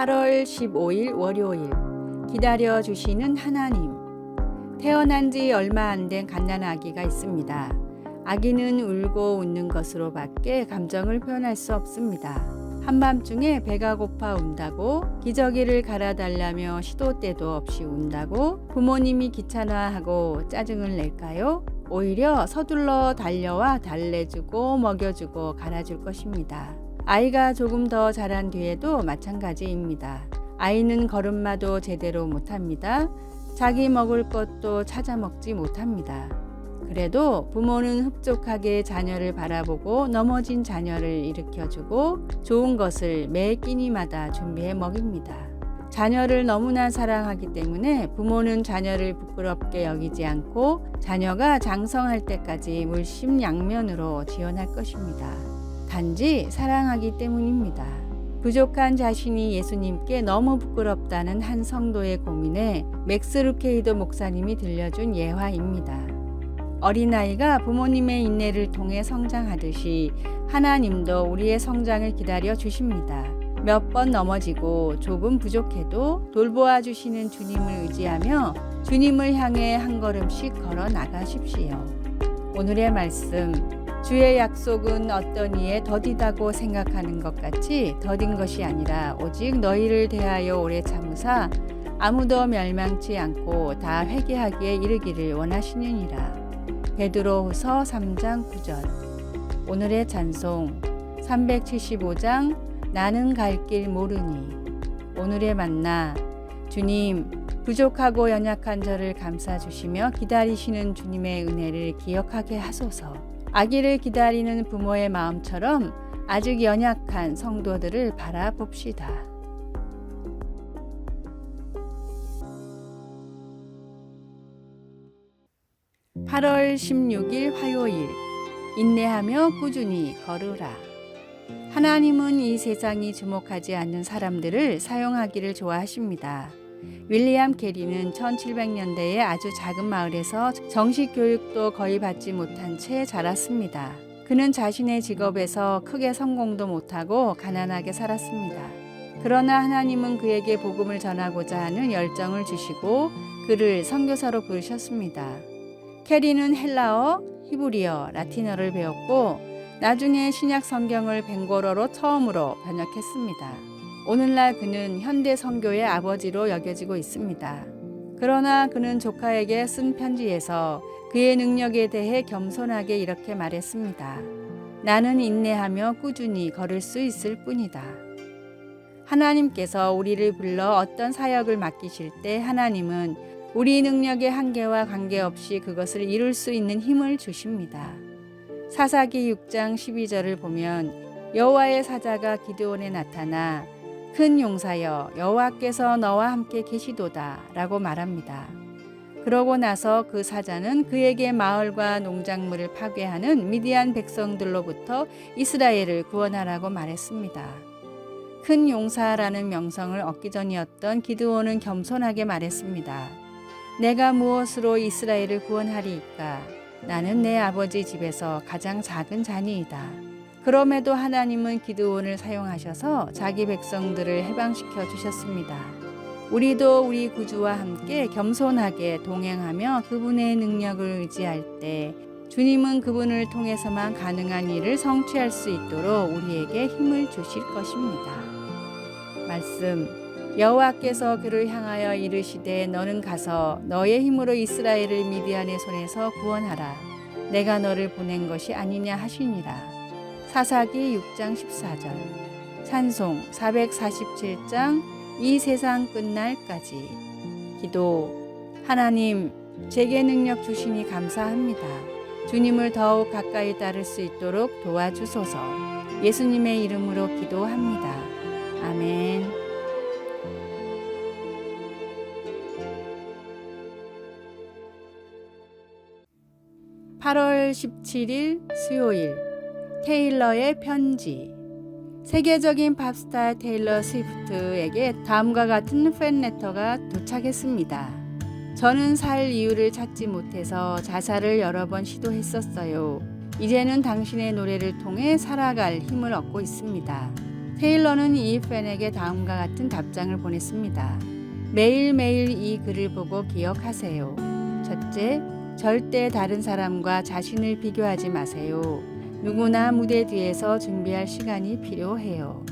8월 15일 월요일 기다려 주시는 하나님. 태어난 지 얼마 안 된 갓난 아기가 있습니다. 아기는 울고 웃는 것으로 밖에 감정을 표현할 수 없습니다. 한밤중에 배가 고파 운다고, 기저귀를 갈아달라며 시도 때도 없이 운다고 부모님이 귀찮아하고 짜증을 낼까요? 오히려 서둘러 달려와 달래주고 먹여주고 갈아줄 것입니다. 아이가 조금 더 자란 뒤에도 마찬가지입니다. 아이는 걸음마도 제대로 못합니다. 자기 먹을 것도 찾아 먹지 못합니다. 그래도 부모는 흡족하게 자녀를 바라보고 넘어진 자녀를 일으켜주고 좋은 것을 매 끼니마다 준비해 먹입니다. 자녀를 너무나 사랑하기 때문에 부모는 자녀를 부끄럽게 여기지 않고 자녀가 장성할 때까지 물심양면으로 지원할 것입니다. 단지 사랑하기 때문입니다. 부족한 자신이 예수님께 너무 부끄럽다는 한 성도의 고민에 맥스 루케이도 목사님이 들려준 예화입니다. 어린아이가 부모님의 인내를 통해 성장하듯이 하나님도 우리의 성장을 기다려 주십니다. 몇 번 넘어지고 조금 부족해도 돌보아 주시는 주님을 의지하며 주님을 향해 한 걸음씩 걸어 나가십시오. 오늘의 말씀, 주의 약속은 어떤 이에 더디다고 생각하는 것 같이 더딘 것이 아니라 오직 너희를 대하여 오래 참으사 아무도 멸망치 않고 다 회개하기에 이르기를 원하시느니라. 베드로후서 3장 9절. 오늘의 찬송 375장 나는 갈 길 모르니. 오늘의 만나, 주님, 부족하고 연약한 저를 감싸주시며 기다리시는 주님의 은혜를 기억하게 하소서. 아기를 기다리는 부모의 마음처럼 아직 연약한 성도들을 바라봅시다. 8월 16일 화요일, 인내하며 꾸준히 걸으라. 하나님은 이 세상이 주목하지 않는 사람들을 사용하기를 좋아하십니다. 윌리엄 캐리는 1700년대에 아주 작은 마을에서 정식 교육도 거의 받지 못한 채 자랐습니다. 그는 자신의 직업에서 크게 성공도 못하고 가난하게 살았습니다. 그러나 하나님은 그에게 복음을 전하고자 하는 열정을 주시고 그를 선교사로 부르셨습니다. 캐리는 헬라어, 히브리어, 라틴어를 배웠고 나중에 신약 성경을 벵고로로 처음으로 번역했습니다. 오늘날 그는 현대 선교의 아버지로 여겨지고 있습니다. 그러나 그는 조카에게 쓴 편지에서 그의 능력에 대해 겸손하게 이렇게 말했습니다. 나는 인내하며 꾸준히 걸을 수 있을 뿐이다. 하나님께서 우리를 불러 어떤 사역을 맡기실 때 하나님은 우리 능력의 한계와 관계없이 그것을 이룰 수 있는 힘을 주십니다. 사사기 6장 12절을 보면 여호와의 사자가 기드온에 나타나 큰 용사여 여호와께서 너와 함께 계시도다 라고 말합니다. 그러고 나서 그 사자는 그에게 마을과 농작물을 파괴하는 미디안 백성들로부터 이스라엘을 구원하라고 말했습니다. 큰 용사라는 명성을 얻기 전이었던 기드온은 겸손하게 말했습니다. 내가 무엇으로 이스라엘을 구원하리이까? 나는 내 아버지 집에서 가장 작은 자니이다. 그럼에도 하나님은 기드온을 사용하셔서 자기 백성들을 해방시켜 주셨습니다. 우리도 우리 구주와 함께 겸손하게 동행하며 그분의 능력을 의지할 때 주님은 그분을 통해서만 가능한 일을 성취할 수 있도록 우리에게 힘을 주실 것입니다. 말씀, 여호와께서 그를 향하여 이르시되 너는 가서 너의 힘으로 이스라엘을 미디안의 손에서 구원하라. 내가 너를 보낸 것이 아니냐 하시니라. 사사기 6장 14절. 찬송 447장 이 세상 끝날까지. 기도, 하나님 제게 능력 주시니 감사합니다. 주님을 더욱 가까이 따를 수 있도록 도와주소서. 예수님의 이름으로 기도합니다. 아멘. 8월 17일 수요일, 테일러의 편지. 세계적인 팝스타 테일러 스위프트에게 다음과 같은 팬레터가 도착했습니다. 저는 살 이유를 찾지 못해서 자살을 여러 번 시도했었어요. 이제는 당신의 노래를 통해 살아갈 힘을 얻고 있습니다. 테일러는 이 팬에게 다음과 같은 답장을 보냈습니다. 매일매일 이 글을 보고 기억하세요. 첫째, 절대 다른 사람과 자신을 비교하지 마세요. 누구나 무대 뒤에서 준비할 시간이 필요해요.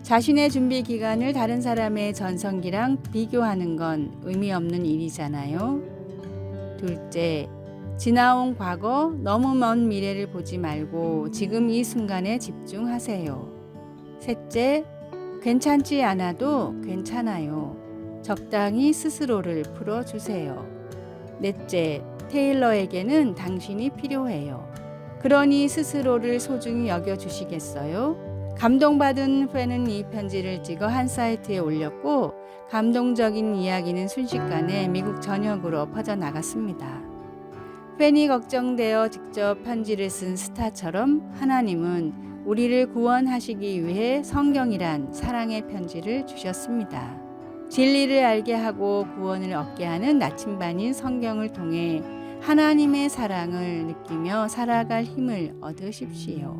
자신의 준비 기간을 다른 사람의 전성기랑 비교하는 건 의미 없는 일이잖아요. 둘째, 지나온 과거, 너무 먼 미래를 보지 말고 지금 이 순간에 집중하세요. 셋째, 괜찮지 않아도 괜찮아요. 적당히 스스로를 풀어주세요. 넷째, 테일러에게는 당신이 필요해요. 그러니 스스로를 소중히 여겨주시겠어요? 감동받은 팬은 이 편지를 찍어 한 사이트에 올렸고 감동적인 이야기는 순식간에 미국 전역으로 퍼져나갔습니다. 팬이 걱정되어 직접 편지를 쓴 스타처럼 하나님은 우리를 구원하시기 위해 성경이란 사랑의 편지를 주셨습니다. 진리를 알게 하고 구원을 얻게 하는 나침반인 성경을 통해 하나님의 사랑을 느끼며 살아갈 힘을 얻으십시오.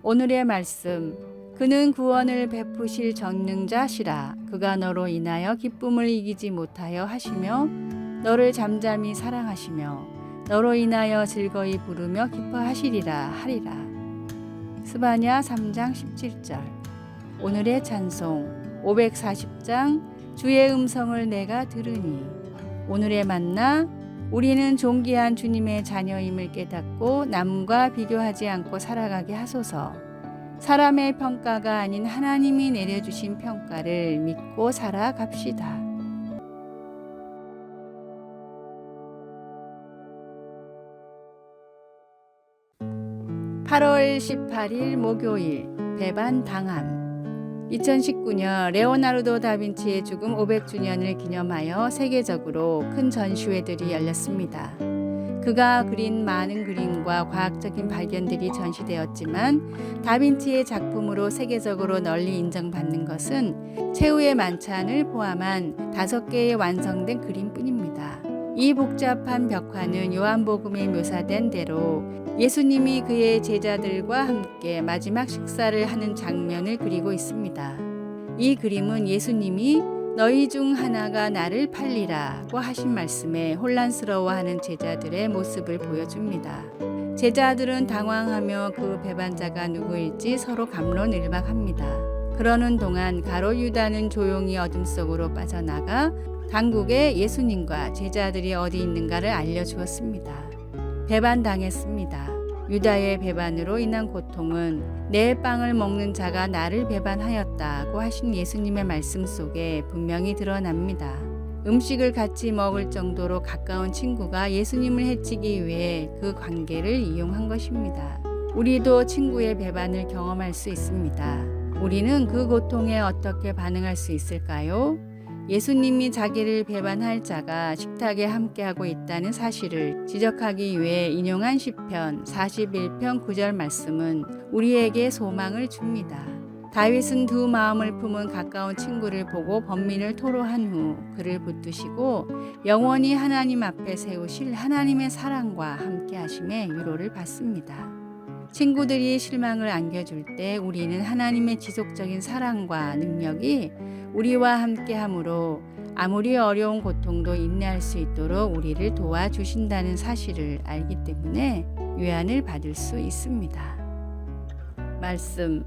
오늘의 말씀, 그는 구원을 베푸실 전능자시라. 그가 너로 인하여 기쁨을 이기지 못하여 하시며 너를 잠잠히 사랑하시며 너로 인하여 즐거이 부르며 기뻐하시리라 하리라. 스바냐 3장 17절. 오늘의 찬송 540장 주의 음성을 내가 들으니. 오늘의 만나, 우리는 존귀한 주님의 자녀임을 깨닫고 남과 비교하지 않고 살아가게 하소서. 사람의 평가가 아닌 하나님이 내려주신 평가를 믿고 살아갑시다. 8월 18일 목요일 배반 당함. 2019년 레오나르도 다빈치의 죽음 500주년을 기념하여 세계적으로 큰 전시회들이 열렸습니다. 그가 그린 많은 그림과 과학적인 발견들이 전시되었지만 다빈치의 작품으로 세계적으로 널리 인정받는 것은 최후의 만찬을 포함한 5개의 완성된 그림뿐입니다. 이 복잡한 벽화는 요한복음에 묘사된 대로 예수님이 그의 제자들과 함께 마지막 식사를 하는 장면을 그리고 있습니다. 이 그림은 예수님이 너희 중 하나가 나를 팔리라고 하신 말씀에 혼란스러워하는 제자들의 모습을 보여줍니다. 제자들은 당황하며 그 배반자가 누구일지 서로 갑론을박합니다. 그러는 동안 가롯 유다는 조용히 어둠 속으로 빠져나가 당국에 예수님과 제자들이 어디 있는가를 알려주었습니다. 배반당했습니다. 유다의 배반으로 인한 고통은 내 빵을 먹는 자가 나를 배반하였다고 하신 예수님의 말씀 속에 분명히 드러납니다. 음식을 같이 먹을 정도로 가까운 친구가 예수님을 해치기 위해 그 관계를 이용한 것입니다. 우리도 친구의 배반을 경험할 수 있습니다. 우리는 그 고통에 어떻게 반응할 수 있을까요? 예수님이 자기를 배반할 자가 식탁에 함께하고 있다는 사실을 지적하기 위해 인용한 시편 41편 9절 말씀은 우리에게 소망을 줍니다. 다윗은 두 마음을 품은 가까운 친구를 보고 번민을 토로한 후 그를 붙드시고 영원히 하나님 앞에 세우실 하나님의 사랑과 함께하심에 위로를 받습니다. 친구들이 실망을 안겨줄 때 우리는 하나님의 지속적인 사랑과 능력이 우리와 함께함으로 아무리 어려운 고통도 인내할 수 있도록 우리를 도와주신다는 사실을 알기 때문에 위안을 받을 수 있습니다. 말씀,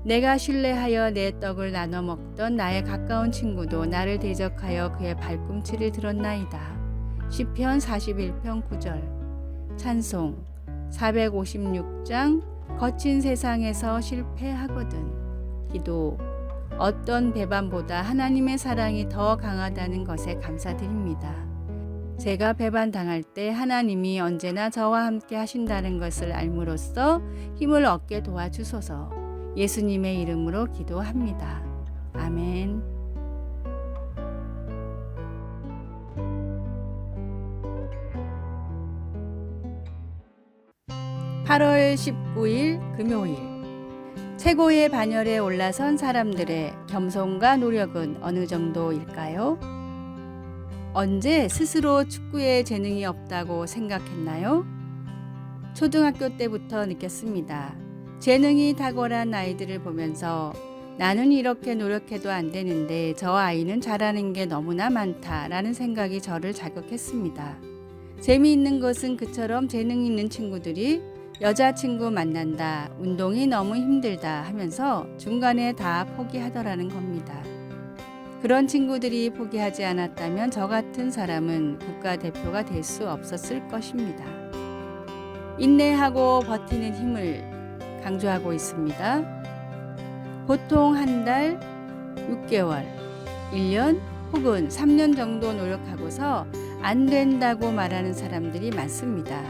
내가 신뢰하여 내 떡을 나눠 먹던 나의 가까운 친구도 나를 대적하여 그의 발꿈치를 들었나이다. 시편 41편 9절. 찬송 456장 거친 세상에서 실패하거든. 기도, 어떤 배반보다 하나님의 사랑이 더 강하다는 것에 감사드립니다. 제가 배반당할 때 하나님이 언제나 저와 함께 하신다는 것을 알므로써 힘을 얻게 도와주소서. 예수님의 이름으로 기도합니다. 아멘. (8월 19일) 금요일. 최고의 반열에 올라선 사람들의 겸손과 노력은 어느 정도일까요? 언제 스스로 축구에 재능이 없다고 생각했나요? 초등학교 때부터 느꼈습니다. 재능이 탁월한 아이들을 보면서 나는 이렇게 노력해도 안 되는데 저 아이는 잘하는 게 너무나 많다라는 생각이 저를 자극했습니다. 재미있는 것은 그처럼 재능 있는 친구들이 여자친구 만난다, 운동이 너무 힘들다 하면서 중간에 다 포기하더라는 겁니다. 그런 친구들이 포기하지 않았다면 저 같은 사람은 국가대표가 될 수 없었을 것입니다. 인내하고 버티는 힘을 강조하고 있습니다. 보통 한 달, 6개월, 1년 혹은 3년 정도 노력하고서 안 된다고 말하는 사람들이 많습니다.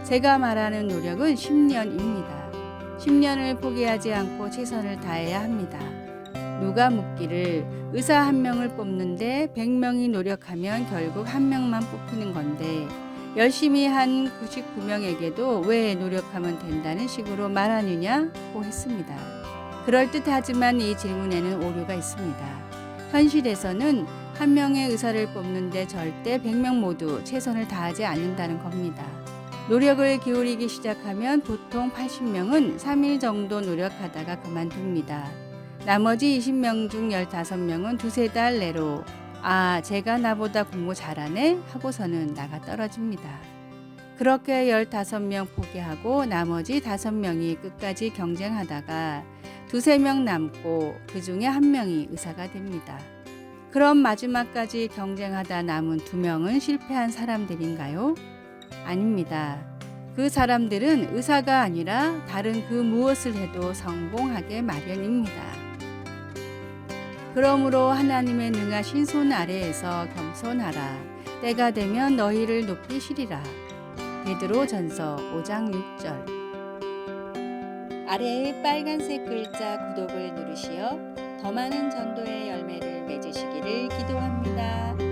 제가 말하는 노력은 10년입니다. 10년을 포기하지 않고 최선을 다해야 합니다. 누가 묻기를 의사 한 명을 뽑는데 100명이 노력하면 결국 한 명만 뽑히는 건데 열심히 한 99명에게도 왜 노력하면 된다는 식으로 말하느냐고 했습니다. 그럴듯하지만 이 질문에는 오류가 있습니다. 현실에서는 한 명의 의사를 뽑는데 절대 100명 모두 최선을 다하지 않는다는 겁니다. 노력을 기울이기 시작하면 보통 80명은 3일 정도 노력하다가 그만둡니다. 나머지 20명 중 15명은 두세 달 내로 제가 나보다 공부 잘하네 하고서는 나가 떨어집니다. 그렇게 15명 포기하고 나머지 5명이 끝까지 경쟁하다가 두세 명 남고 그 중에 한 명이 의사가 됩니다. 그럼 마지막까지 경쟁하다 남은 2명은 실패한 사람들인가요? 아닙니다. 그 사람들은 의사가 아니라 다른 그 무엇을 해도 성공하게 마련입니다. 그러므로 하나님의 능하신 손 아래에서 겸손하라. 때가 되면 너희를 높이시리라. 베드로전서 5장 6절. 아래의 빨간색 글자 구독을 누르시어 더 많은 전도의 열매를 맺으시기를 기도합니다.